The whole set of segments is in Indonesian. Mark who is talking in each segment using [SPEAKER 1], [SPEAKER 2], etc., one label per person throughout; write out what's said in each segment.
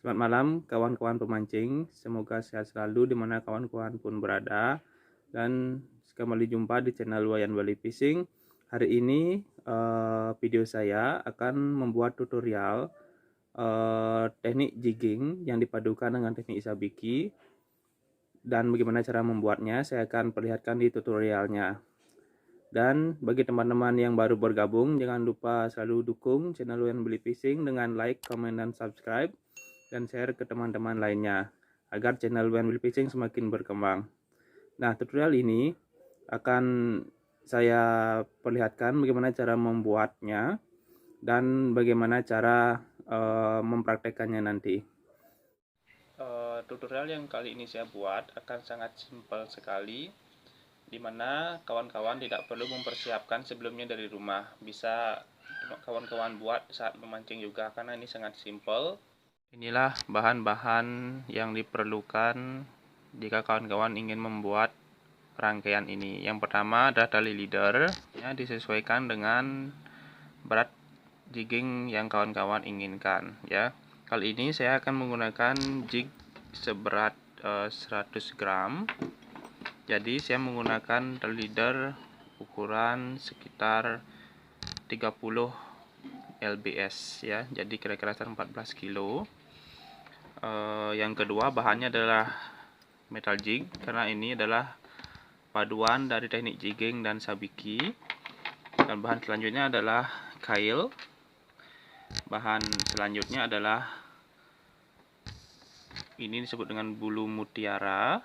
[SPEAKER 1] Selamat malam kawan-kawan pemancing, semoga sehat selalu dimana kawan-kawan pun berada. Dan kembali jumpa di channel Wayan Bali Fishing. Hari ini video saya akan membuat tutorial teknik jigging yang dipadukan dengan teknik sabiki. Dan bagaimana cara membuatnya saya akan perlihatkan di tutorialnya. Dan bagi teman-teman yang baru bergabung, jangan lupa selalu dukung channel Wayan Bali Fishing dengan like, comment, dan subscribe, dan share ke teman-teman lainnya agar channel Wayan Bali Fishing semakin berkembang. Nah, tutorial ini akan saya perlihatkan bagaimana cara membuatnya dan bagaimana cara mempraktekannya nanti. Tutorial yang kali ini saya buat akan sangat simpel sekali, dimana kawan-kawan tidak perlu mempersiapkan sebelumnya dari rumah. Bisa kawan-kawan buat saat memancing juga, karena ini sangat simpel. Inilah bahan-bahan yang diperlukan jika kawan-kawan ingin membuat rangkaian ini. Yang pertama adalah tali leader, ya, disesuaikan dengan berat jigging yang kawan-kawan inginkan, ya. Kali ini saya akan menggunakan jig seberat 100 gram. Jadi saya menggunakan tali leader ukuran sekitar 30 lbs, ya. Jadi kira-kira 14 kilo. Yang kedua bahannya adalah metal jig, karena ini adalah paduan dari teknik jigging dan sabiki. Dan bahan selanjutnya adalah kail. Bahan selanjutnya adalah ini disebut dengan bulu mutiara.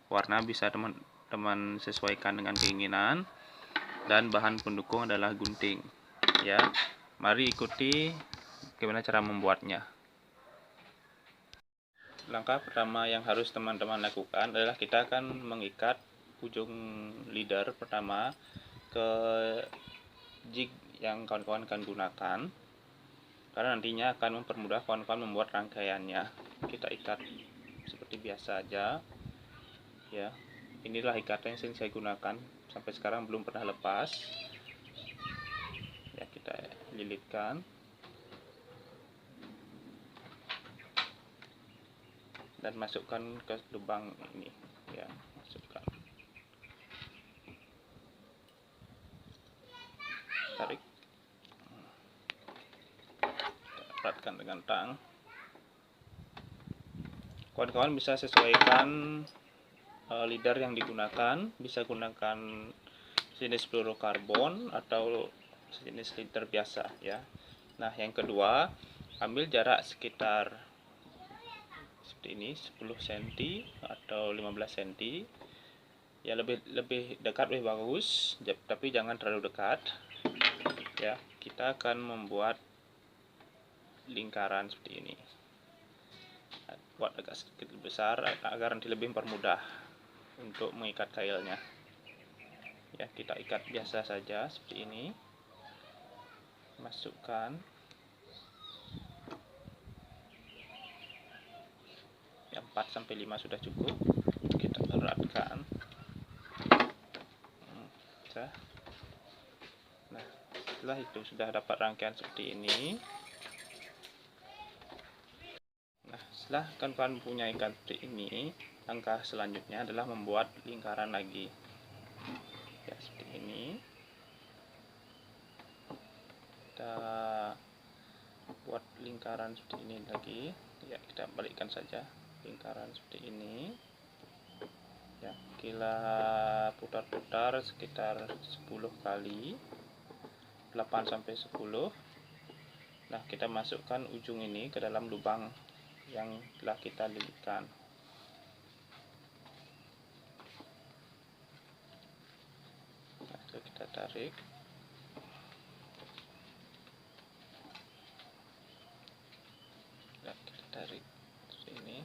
[SPEAKER 1] Warna bisa teman-teman sesuaikan dengan keinginan. Dan bahan pendukung adalah gunting, ya. Mari ikuti bagaimana cara membuatnya. Langkah pertama yang harus teman-teman lakukan adalah kita akan mengikat ujung leader pertama ke jig yang kawan-kawan akan gunakan, karena nantinya akan mempermudah kawan-kawan membuat rangkaiannya. Kita ikat seperti biasa aja, ya. Inilah ikatan yang saya gunakan, sampai sekarang belum pernah lepas, ya. Kita lilitkan dan masukkan ke lubang ini, ya. Masukkan, tarik, eratkan dengan tang. Kawan-kawan bisa sesuaikan leader yang digunakan, bisa gunakan jenis fluorokarbon atau sejenis leader biasa, ya. Nah, yang kedua, ambil jarak sekitar seperti ini, 10 cm atau 15 cm. Ya, lebih dekat lebih bagus, tapi jangan terlalu dekat, ya. Kita akan membuat lingkaran seperti ini. Buat agak sedikit lebih besar agar nanti lebih mempermudah untuk mengikat kailnya, ya. Kita ikat biasa saja seperti ini. Masukkan, ya, 4-5 sudah cukup. Kita eratkan. Nah, setelah itu sudah dapat rangkaian seperti ini. Nah, setelah kawan-kawan punya ikat seperti ini, langkah selanjutnya adalah membuat lingkaran lagi, ya, seperti ini. Kita buat lingkaran seperti ini lagi, ya. Kita balikkan saja lingkaran seperti ini, ya. Kita putar-putar sekitar 10 kali, 8-10. Nah, kita masukkan ujung ini ke dalam lubang yang telah kita lilitkan. Nah, kita tarik. Nah, kita tarik sini.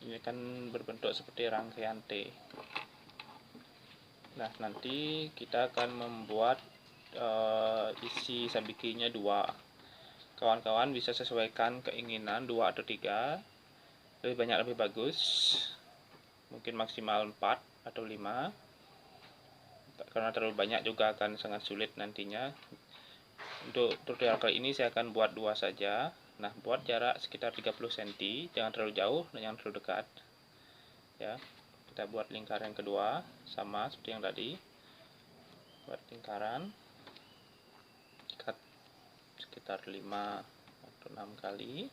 [SPEAKER 1] Ini akan berbentuk seperti rangkaian T. Nah, nanti kita akan membuat isi sabikinya 2. Kawan-kawan bisa sesuaikan keinginan 2 atau 3. Lebih banyak lebih bagus. Mungkin maksimal 4 atau 5. Karena terlalu banyak juga akan sangat sulit nantinya. Untuk tutorial kali ini saya akan buat 2 saja. Nah, buat jarak sekitar 30 cm, jangan terlalu jauh dan jangan terlalu dekat. Ya, kita buat lingkaran yang kedua sama seperti yang tadi. Buat lingkaran, ikat sekitar 5 atau 6 kali.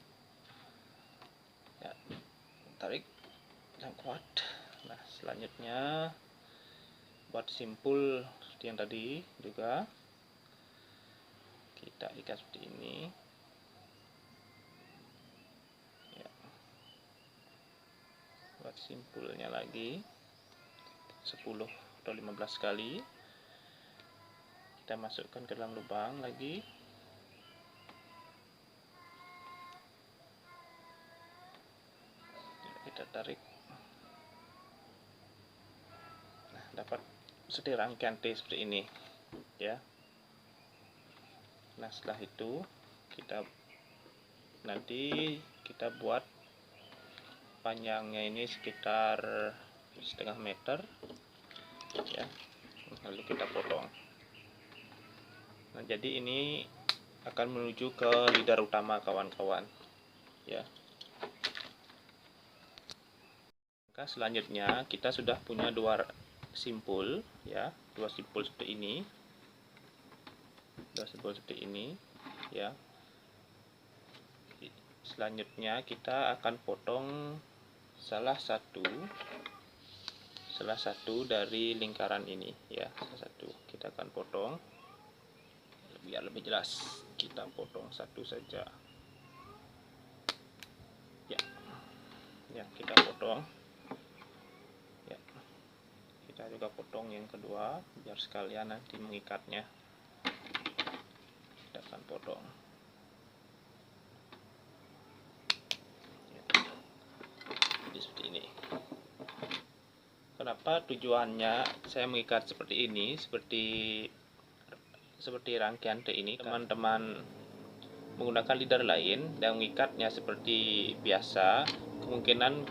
[SPEAKER 1] Ya, tarik yang kuat. Nah, selanjutnya buat simpul seperti yang tadi juga, kita ikat seperti ini. Ya, buat simpulnya lagi 10 atau 15 kali. Kita masukkan ke dalam lubang lagi. Kita tarik. Nah, dapat seperti rangkaian T seperti ini, ya. Nah, setelah itu nanti kita buat panjangnya ini sekitar 1,5 meter, ya. Lalu kita potong. Nah, jadi ini akan menuju ke leader utama kawan-kawan, ya. Maka selanjutnya kita sudah punya dua simpul, ya, dua simpul seperti ini, ya. Selanjutnya kita akan potong salah satu dari lingkaran ini, ya. Salah satu kita akan potong biar lebih jelas. Kita potong satu saja, ya, kita potong, ya. Kita juga potong yang kedua biar sekalian nanti mengikatnya. Kita akan potong, ya. Jadi seperti ini. Kenapa tujuannya saya mengikat seperti ini, seperti rangkaian T ini? Teman-teman menggunakan leader lain dan mengikatnya seperti biasa, kemungkinan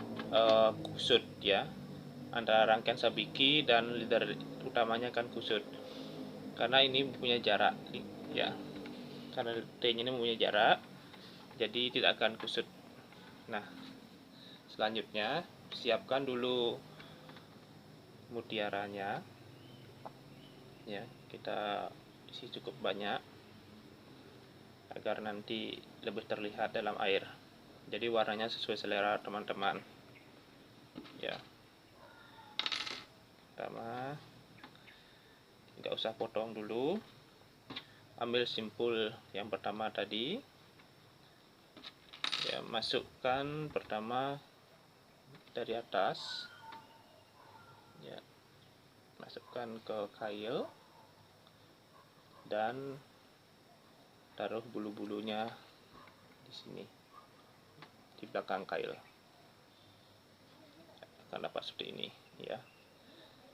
[SPEAKER 1] kusut, ya. Antara rangkaian sabiki dan leader utamanya akan kusut karena ini punya jarak, ya. Karena T-nya ini mempunyai jarak, jadi tidak akan kusut. Nah, selanjutnya siapkan dulu mutiaranya, ya. Kita isi cukup banyak agar nanti lebih terlihat dalam air. Jadi warnanya sesuai selera teman-teman, ya. Pertama, nggak usah potong dulu. Ambil simpul yang pertama tadi, ya, masukkan pertama dari atas, ya, masukkan ke kail dan taruh bulu-bulunya di sini di belakang kail. Akan dapat seperti ini, ya.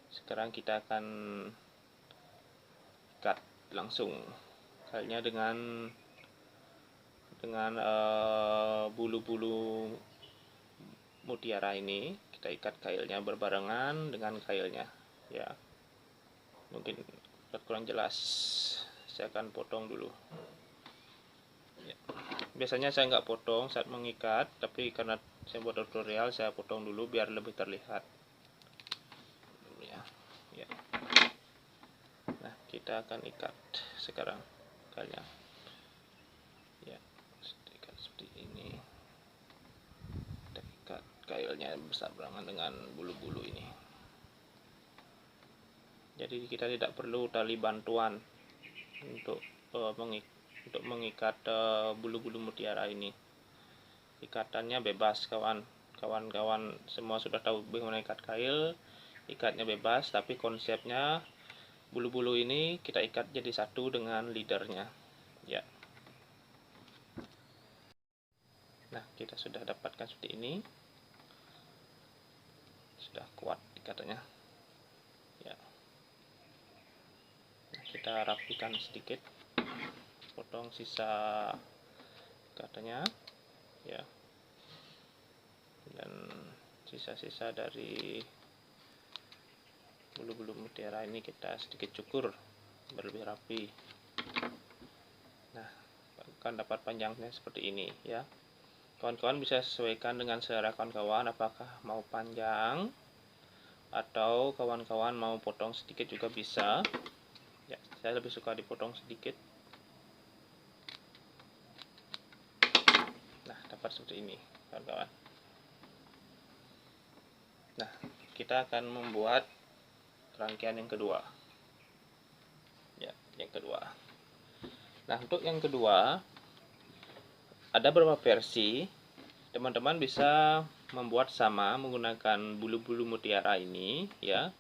[SPEAKER 1] Sekarang kita akan ikat langsung kailnya dengan bulu-bulu mutiara ini. Kita ikat kailnya berbarengan dengan kailnya, ya. Mungkin kurang jelas, saya akan potong dulu, ya. Biasanya saya nggak potong saat mengikat, tapi karena saya buat tutorial saya potong dulu biar lebih terlihat, ya. Nah, kita akan ikat sekarang kailnya, ya. Ikat seperti ini. Kita ikat kailnya bersabarangan dengan bulu-bulu ini. Jadi kita tidak perlu tali bantuan untuk mengikat bulu-bulu mutiara ini. Ikatannya bebas, kawan-kawan semua sudah tahu bagaimana ikat kail. Ikatnya bebas, tapi konsepnya bulu-bulu ini kita ikat jadi satu dengan leadernya, ya. Nah, kita sudah dapatkan seperti ini, sudah kuat ikatannya, ya. Nah, kita rapikan sedikit, potong sisa ikatannya, ya, dan sisa-sisa dari bulu-bulu mutiara ini kita sedikit cukur biar lebih rapi. Nah, akan dapat panjangnya seperti ini ya. Kawan-kawan bisa sesuaikan dengan selera kawan-kawan, apakah mau panjang atau kawan-kawan mau potong sedikit juga bisa. Ya, saya lebih suka dipotong sedikit. Nah, dapat seperti ini, kawan-kawan. Nah, kita akan membuat rangkaian yang kedua. Ya, yang kedua. Nah, untuk yang kedua ada beberapa versi. Teman-teman bisa membuat sama menggunakan bulu-bulu mutiara ini ya,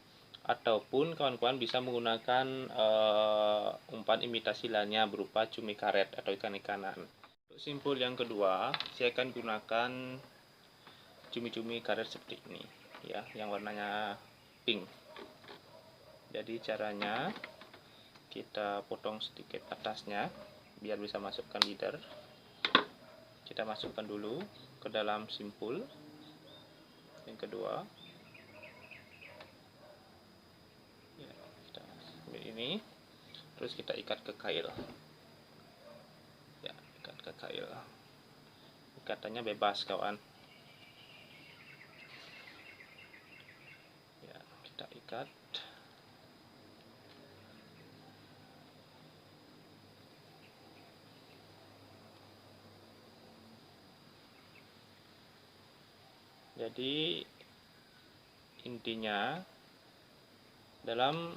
[SPEAKER 1] ataupun kawan-kawan bisa menggunakan umpan imitasi lainnya berupa cumi karet atau ikan-ikanan. Untuk simpul yang kedua, saya akan gunakan cumi-cumi karet seperti ini ya, yang warnanya pink. Jadi caranya kita potong sedikit atasnya biar bisa masukkan leader. Kita masukkan dulu ke dalam simpul yang kedua. Ya, kita ambil ini, terus kita ikat ke kail. Ya, ikat ke kail. Ikatannya bebas, kawan. Ya, kita ikat. Jadi intinya dalam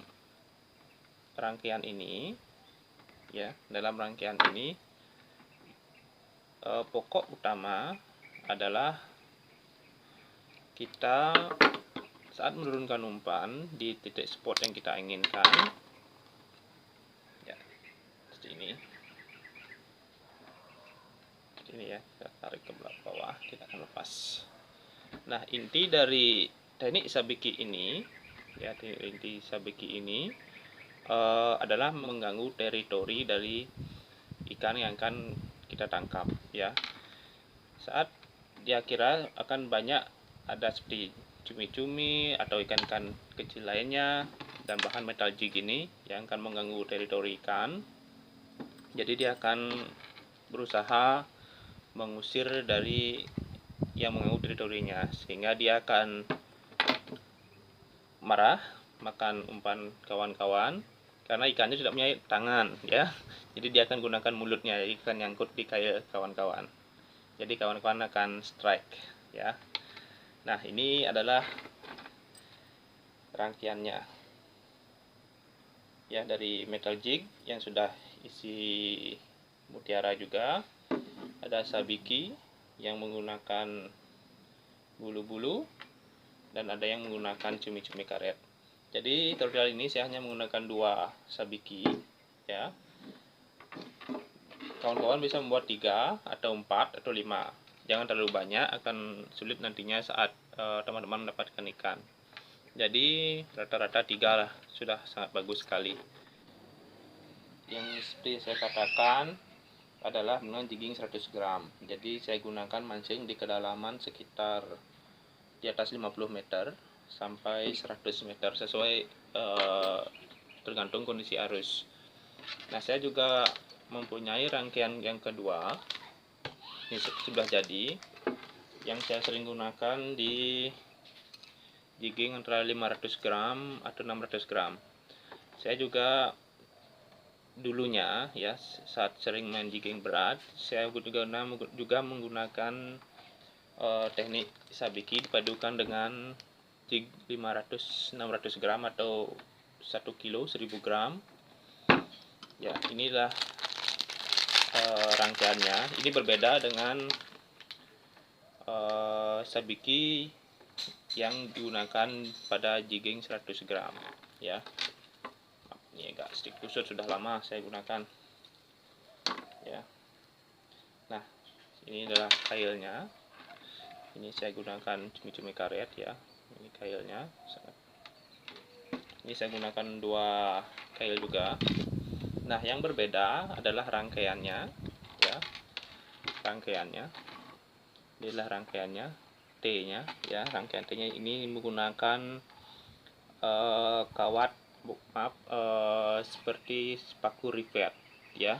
[SPEAKER 1] rangkaian ini ya, pokok utama adalah kita saat menurunkan umpan di titik spot yang kita inginkan ya, seperti ini ya, kita tarik ke bawah, kita akan lepas. Nah, inti dari teknik sabiki ini ya, adalah mengganggu teritori dari ikan yang akan kita tangkap ya. Saat dia kira akan banyak ada seperti cumi-cumi atau ikan-ikan kecil lainnya dan bahan metal jig ini yang akan mengganggu teritori ikan. Jadi dia akan berusaha mengusir dari yang mengganggu teritorinya, sehingga dia akan marah makan umpan kawan-kawan karena ikannya tidak punya tangan ya. Jadi dia akan gunakan mulutnya, ikan nyangkut di kail kawan-kawan. Jadi kawan-kawan akan strike ya. Nah, ini adalah rangkaiannya ya, dari metal jig yang sudah isi mutiara juga. Ada sabiki yang menggunakan bulu-bulu dan ada yang menggunakan cumi-cumi karet. Jadi tutorial ini saya hanya menggunakan 2 sabiki ya. Kawan-kawan bisa membuat 3 atau 4 atau 5. Jangan terlalu banyak, akan sulit nantinya saat teman-teman mendapatkan ikan. Jadi rata-rata 3 lah, sudah sangat bagus sekali. Yang seperti saya katakan adalah dengan jigging 100 gram. Jadi saya gunakan mancing di kedalaman sekitar di atas 50 meter sampai 100 meter sesuai tergantung kondisi arus. Nah, saya juga mempunyai rangkaian yang kedua. Ini sudah jadi. Yang saya sering gunakan di jigging antara 500 gram atau 600 gram. Saya juga dulunya ya, saat sering main jigging berat, saya juga menggunakan teknik sabiki dipadukan dengan jig 500-600 gram atau 1 kilo 1000 gram ya. Inilah rangkaiannya. Ini berbeda dengan sabiki yang digunakan pada jigging 100 gram ya. Ini agak sedikit kusut, sudah lama saya gunakan ya. Nah, ini adalah kailnya. Ini saya gunakan cumi-cumi karet ya. Ini kailnya. Ini saya gunakan 2 kail juga. Nah, yang berbeda adalah rangkaiannya ya. Inilah rangkaiannya, T-nya ya. Rangkaian T-nya ini menggunakan kawat seperti paku rivet ya.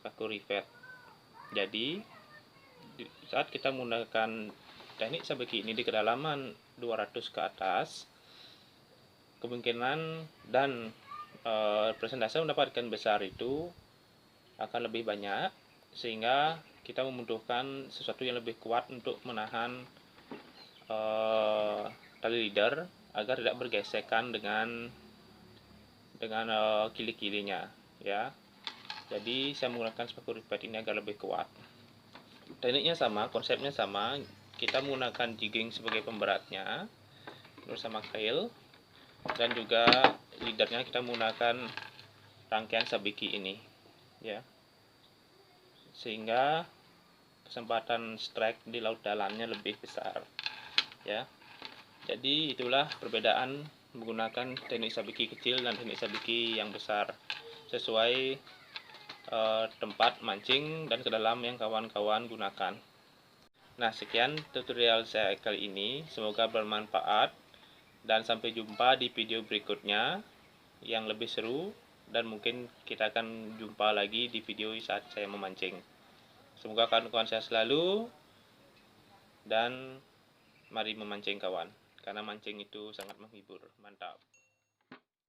[SPEAKER 1] paku rivet. Jadi saat kita menggunakan teknik sabiki ini di kedalaman 200 ke atas, kemungkinan dan persentase mendapatkan besar itu akan lebih banyak, sehingga kita membutuhkan sesuatu yang lebih kuat untuk menahan tali leader agar tidak bergesekan dengan kili-kilinya, ya. Jadi saya menggunakan paku rivet ini agar lebih kuat. Tekniknya sama, konsepnya sama. Kita menggunakan jigging sebagai pemberatnya bersama kail, dan juga leadernya kita menggunakan rangkaian sabiki ini, ya, sehingga kesempatan strike di laut dalamnya lebih besar, ya. Jadi itulah perbedaan menggunakan teknik sabiki kecil dan teknik sabiki yang besar, sesuai tempat mancing dan kedalam yang kawan-kawan gunakan. Nah, sekian tutorial saya kali ini, semoga bermanfaat, dan sampai jumpa di video berikutnya yang lebih seru, dan mungkin kita akan jumpa lagi di video saat saya memancing. Semoga kawan-kawan sehat selalu, dan mari memancing kawan, karena mancing itu sangat menghibur. Mantap.